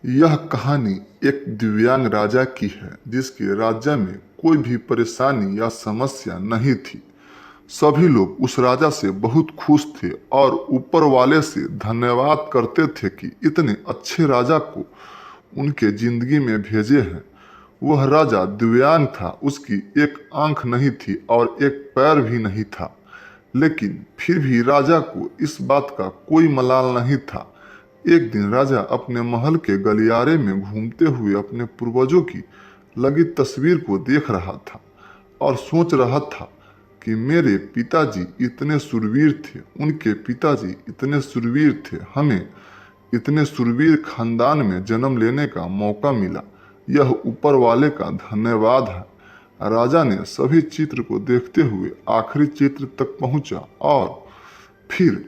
यह कहानी एक दिव्यांग राजा की है जिसके राज्य में कोई भी परेशानी या समस्या नहीं थी। सभी लोग उस राजा से बहुत खुश थे और ऊपर वाले से धन्यवाद करते थे कि इतने अच्छे राजा को उनके जिंदगी में भेजे हैं। वह राजा दिव्यांग था, उसकी एक आंख नहीं थी और एक पैर भी नहीं था, लेकिन फिर भी राजा को इस बात का कोई मलाल नहीं था। एक दिन राजा अपने महल के गलियारे में घूमते हुए अपने पूर्वजों की लगी तस्वीर को देख रहा था और सोच रहा था कि मेरे पिताजी इतने शूरवीर थे, उनके पिताजी इतने शूरवीर थे, हमें इतने शूरवीर खानदान में जन्म लेने का मौका मिला। यह ऊपर वाले का धन्यवाद है। राजा ने सभी चित्र को देखते हुए आखिरी चित्र तक पहुंचा और फिर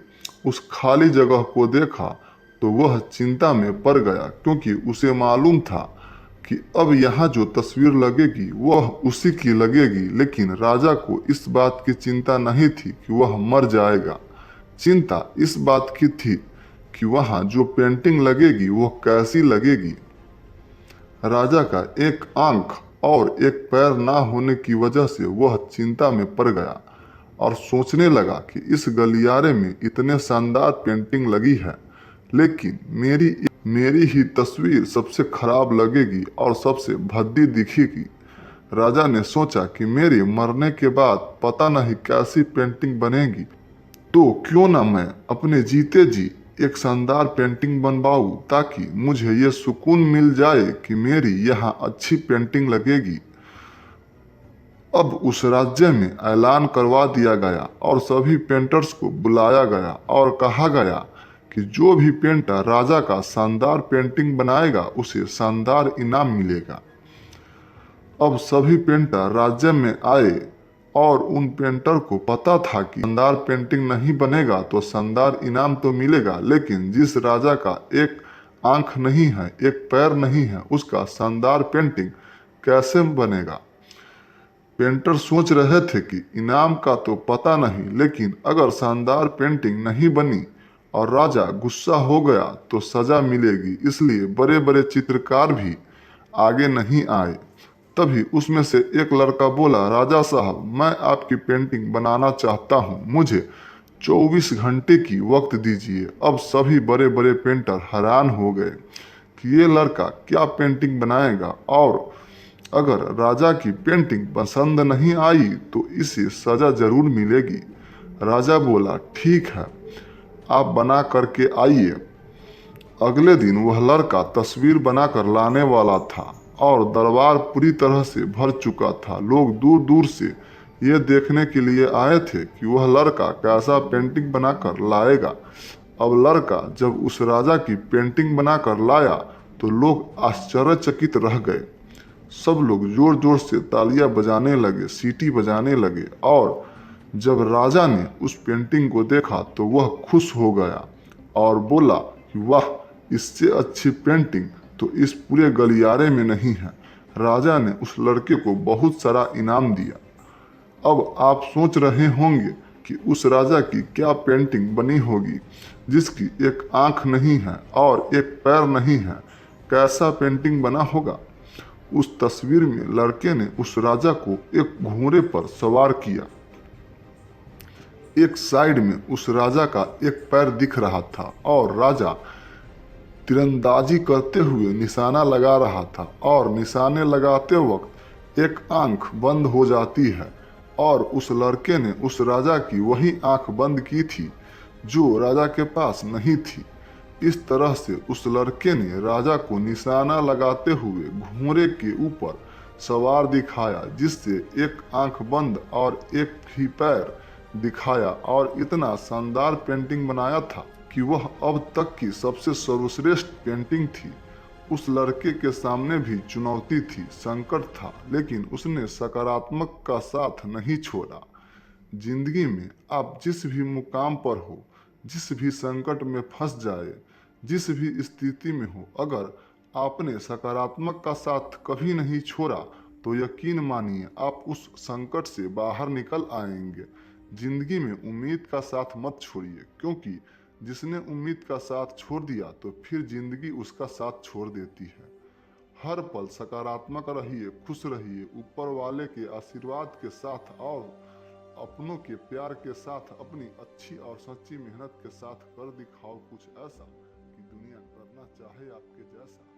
उस खाली जगह को देखा तो वह चिंता में पड़ गया, क्योंकि उसे मालूम था कि अब यहाँ जो तस्वीर लगेगी वह उसी की लगेगी। लेकिन राजा को इस बात की चिंता नहीं थी कि वह मर जाएगा। चिंता इस बात की थी कि वहाँ जो पेंटिंग लगेगी वह कैसी लगेगी। राजा का एक आंख और एक पैर ना होने की वजह से वह चिंता में पड़ गया और सोचने लगा कि इस गलियारे में इतने शानदार पेंटिंग लगी है, लेकिन मेरी ही तस्वीर सबसे खराब लगेगी और सबसे भद्दी दिखेगी। राजा ने सोचा कि मेरे मरने के बाद पता नहीं कैसी पेंटिंग बनेगी, तो क्यों ना मैं अपने जीते जी एक शानदार पेंटिंग बनवाऊं, ताकि मुझे ये सुकून मिल जाए कि मेरी यहाँ अच्छी पेंटिंग लगेगी। अब उस राज्य में ऐलान करवा दिया गया और सभी पेंटर्स को बुलाया गया और कहा गया कि जो भी पेंटर राजा का शानदार पेंटिंग बनाएगा उसे शानदार इनाम मिलेगा। अब सभी पेंटर राज्य में आए और उन पेंटर को पता था कि शानदार पेंटिंग नहीं बनेगा तो शानदार इनाम तो मिलेगा, लेकिन जिस राजा का एक आंख नहीं है, एक पैर नहीं है, उसका शानदार पेंटिंग कैसे बनेगा। पेंटर सोच रहे थे कि इनाम का तो पता नहीं, लेकिन अगर शानदार पेंटिंग नहीं बनी और राजा गुस्सा हो गया तो सजा मिलेगी। इसलिए बड़े बड़े चित्रकार भी आगे नहीं आए। तभी उसमें से एक लड़का बोला, राजा साहब, मैं आपकी पेंटिंग बनाना चाहता हूँ, मुझे 24 घंटे की वक्त दीजिए। अब सभी बड़े बड़े पेंटर हैरान हो गए कि ये लड़का क्या पेंटिंग बनाएगा, और अगर राजा की पेंटिंग पसंद नहीं आई तो इसे सजा जरूर मिलेगी। राजा बोला, ठीक है, आप बना करके आइए। अगले दिन वह लड़का तस्वीर बनाकर लाने वाला था और दरबार पूरी तरह से भर चुका था। लोग दूर दूर से ये देखने के लिए आए थे कि वह लड़का कैसा पेंटिंग बनाकर लाएगा। अब लड़का जब उस राजा की पेंटिंग बनाकर लाया तो लोग आश्चर्यचकित रह गए। सब लोग जोर जोर से तालियां बजाने लगे, सीटी बजाने लगे, और जब राजा ने उस पेंटिंग को देखा तो वह खुश हो गया और बोला कि वाह, इससे अच्छी पेंटिंग तो इस पूरे गलियारे में नहीं है। राजा ने उस लड़के को बहुत सारा इनाम दिया। अब आप सोच रहे होंगे कि उस राजा की क्या पेंटिंग बनी होगी जिसकी एक आंख नहीं है और एक पैर नहीं है। कैसा पेंटिंग बना होगा। उस तस्वीर में लड़के ने उस राजा को एक घोड़े पर सवार किया। एक साइड में उस राजा का एक पैर दिख रहा था और राजा तीरंदाजी करते हुए निशाना लगा रहा था, और निशाने लगाते वक्त एक आंख बंद हो जाती है और उस लड़के ने उस राजा की वही आंख बंद की थी जो राजा के पास नहीं थी। इस तरह से उस लड़के ने राजा को निशाना लगाते हुए घोड़े के ऊपर सवार दिखाया, जिससे एक आंख बंद और एक ही पैर दिखाया, और इतना शानदार पेंटिंग बनाया था कि वह अब तक की सबसे सर्वश्रेष्ठ पेंटिंग थी। उस लड़के के सामने भी चुनौती थी, संकट था, लेकिन उसने सकारात्मक का साथ नहीं छोड़ा। जिंदगी में आप जिस भी मुकाम पर हो, जिस भी संकट में फंस जाए, जिस भी स्थिति में हो, अगर आपने सकारात्मक का साथ कभी नहीं छोड़ा तो यकीन मानिए आप उस संकट से बाहर निकल आएंगे। जिंदगी में उम्मीद का साथ मत छोड़िए, क्योंकि जिसने उम्मीद का साथ छोड़ दिया तो फिर जिंदगी उसका साथ छोड़ देती है। हर पल सकारात्मक रहिए, खुश रहिए, ऊपर वाले के आशीर्वाद के साथ और अपनों के प्यार के साथ अपनी अच्छी और सच्ची मेहनत के साथ कर दिखाओ कुछ ऐसा कि दुनिया करना चाहे आपके जैसा।